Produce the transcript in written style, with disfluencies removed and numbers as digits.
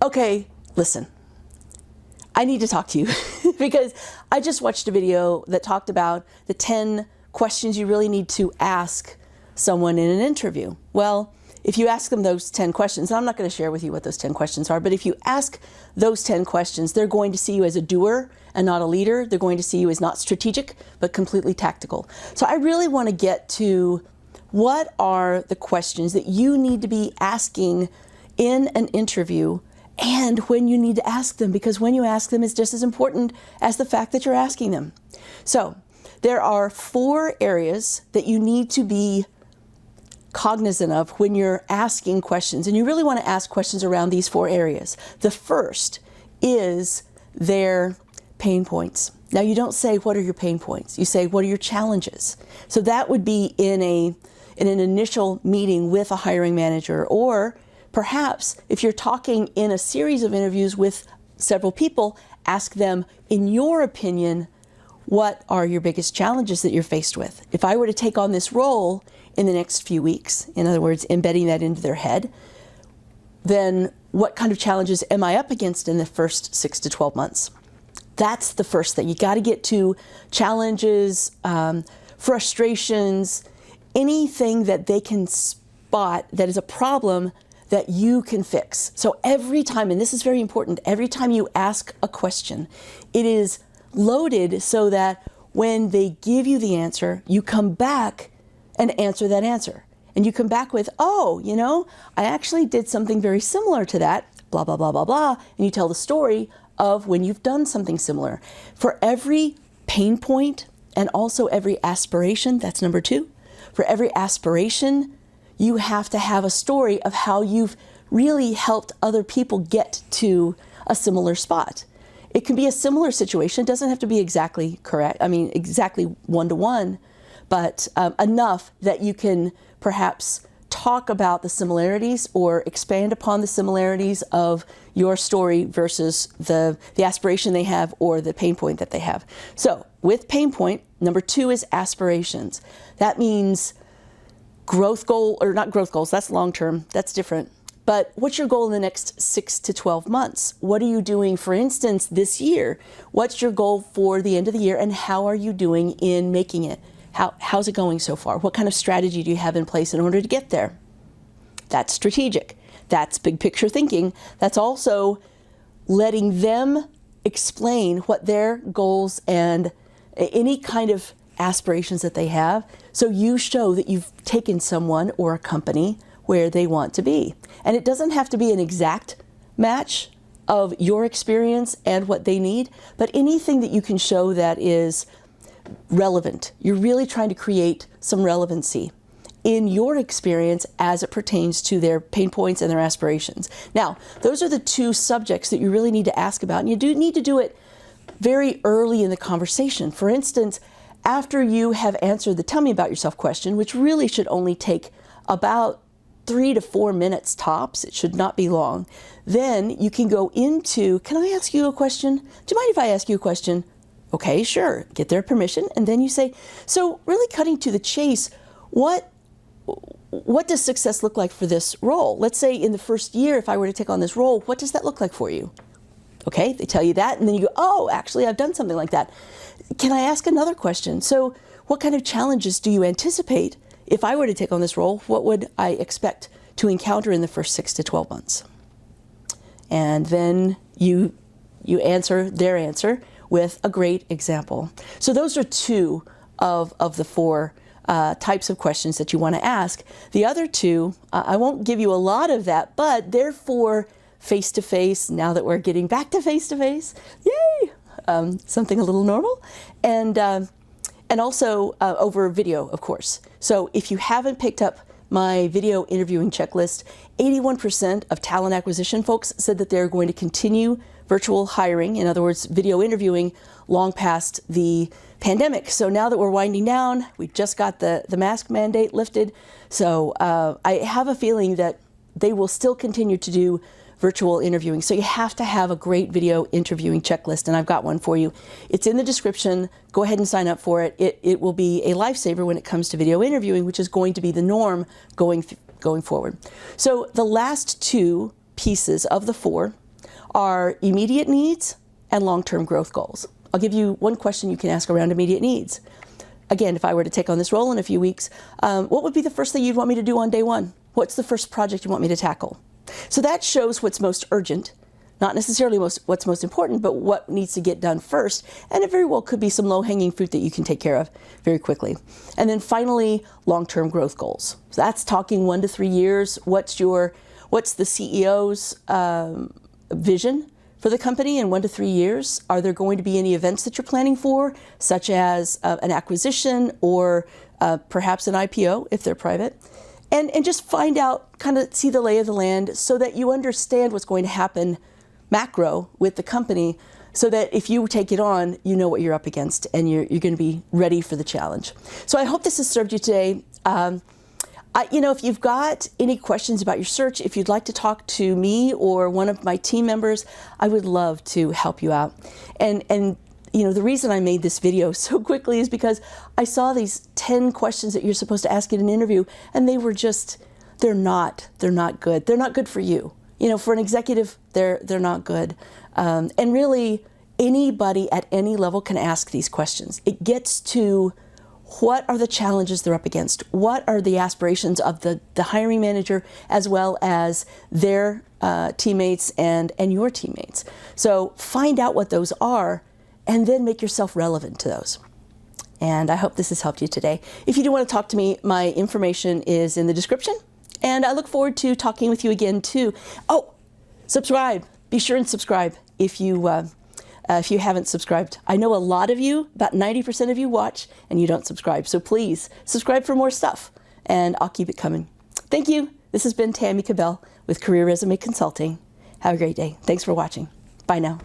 Okay, listen, I need to talk to you because I just watched a video that talked about the 10 questions you really need to ask someone in an interview. Well, if you ask them those 10 questions, and I'm not going to share with you what those 10 questions are, but if you ask those 10 questions, they're going to see you as a doer and not a leader. They're going to see you as not strategic, but completely tactical. So I really want to get to what are the questions that you need to be asking in an interview and when you need to ask them, because when you ask them is just as important as the fact that you're asking them. So there are 4 areas that you need to be cognizant of when you're asking questions, and you really want to ask questions around these 4 areas. The first is their pain points. Now, you don't say, what are your pain points? You say, what are your challenges? So that would be in an initial meeting with a hiring manager, or perhaps if you're talking in a series of interviews with several people, ask them, in your opinion, what are your biggest challenges that you're faced with? If I were to take on this role in the next few weeks, in other words, embedding that into their head, then what kind of challenges am I up against in the first 6 to 12 months? That's the first thing. You got to get to challenges, frustrations, anything that they can spot that is a problem that you can fix. So every time, and this is very important, every time you ask a question, it is loaded so that when they give you the answer, you come back and answer that answer. And you come back with, oh, you know, I actually did something very similar to that, blah, blah, blah, blah, blah. And you tell the story of when you've done something similar. For every pain point and also every aspiration, that's number 2. For every aspiration, you have to have a story of how you've really helped other people get to a similar spot. It can be a similar situation. It doesn't have to be exactly correct. I mean, exactly one-to-one, but enough that you can perhaps talk about the similarities or expand upon the similarities of your story versus the aspiration they have or the pain point that they have. So with pain point, number 2 is aspirations. That means growth goal, or not growth goals, that's long term, that's different. But what's your goal in the next 6 to 12 months? What are you doing, for instance, this year? What's your goal for the end of the year, and how are you doing in making it? How's it going so far? What kind of strategy do you have in place in order to get there? That's strategic. That's big picture thinking. That's also letting them explain what their goals and any kind of aspirations that they have, so you show that you've taken someone or a company where they want to be. And it doesn't have to be an exact match of your experience and what they need, but anything that you can show that is relevant. You're really trying to create some relevancy in your experience as it pertains to their pain points and their aspirations. Now, those are the 2 subjects that you really need to ask about, and you do need to do it very early in the conversation. For instance, after you have answered the tell me about yourself question, which really should only take about 3 to 4 minutes tops, it should not be long, then you can go into, can I ask you a question? Do you mind if I ask you a question? Okay, sure. Get their permission, and then you say, so really cutting to the chase, what does success look like for this role? Let's say in the first year, if I were to take on this role, what does that look like for you? Okay, they tell you that, and then you go, oh, actually, I've done something like that. Can I ask another question? So what kind of challenges do you anticipate? If I were to take on this role, what would I expect to encounter in the first 6 to 12 months? And then you answer their answer with a great example. So those are 2 of the 4 types of questions that you want to ask. The other 2, I won't give you a lot of that, but they're for face-to-face, now that we're getting back to face-to-face. Yay! Something a little normal. And also over video, of course. So if you haven't picked up my video interviewing checklist, 81% of talent acquisition folks said that they're going to continue virtual hiring, in other words, video interviewing, long past the pandemic. So now that we're winding down, we just got the mask mandate lifted. So I have a feeling that they will still continue to do virtual interviewing. So you have to have a great video interviewing checklist, and I've got one for you. It's in the description. Go ahead and sign up for it. It will be a lifesaver when it comes to video interviewing, which is going to be the norm going forward. So the last 2 pieces of the 4 are immediate needs and long-term growth goals. I'll give you one question you can ask around immediate needs. Again, if I were to take on this role in a few weeks, what would be the first thing you'd want me to do on day one? What's the first project you want me to tackle? So that shows what's most urgent, not necessarily what's most important, but what needs to get done first. And it very well could be some low-hanging fruit that you can take care of very quickly. And then finally, long-term growth goals. So that's talking 1 to 3 years. What's the CEO's vision for the company in 1 to 3 years? Are there going to be any events that you're planning for, such as an acquisition or perhaps an IPO if they're private? And just find out, kind of see the lay of the land so that you understand what's going to happen macro with the company, so that if you take it on, you know what you're up against and you're going to be ready for the challenge. So I hope this has served you today. If you've got any questions about your search, if you'd like to talk to me or one of my team members, I would love to help you out. And the reason I made this video so quickly is because I saw these 10 questions that you're supposed to ask in an interview, and they were they're not good. They're not good for you. For an executive, they're not good. And really, anybody at any level can ask these questions. It gets to what are the challenges they're up against? What are the aspirations of the hiring manager as well as their teammates and your teammates? So find out what those are and then make yourself relevant to those. And I hope this has helped you today. If you do want to talk to me, my information is in the description. And I look forward to talking with you again too. Oh, subscribe. Be sure and subscribe if you haven't subscribed. I know a lot of you, about 90% of you watch and you don't subscribe. So please subscribe for more stuff and I'll keep it coming. Thank you. This has been Tammy Kabell with Career Resume Consulting. Have a great day. Thanks for watching. Bye now.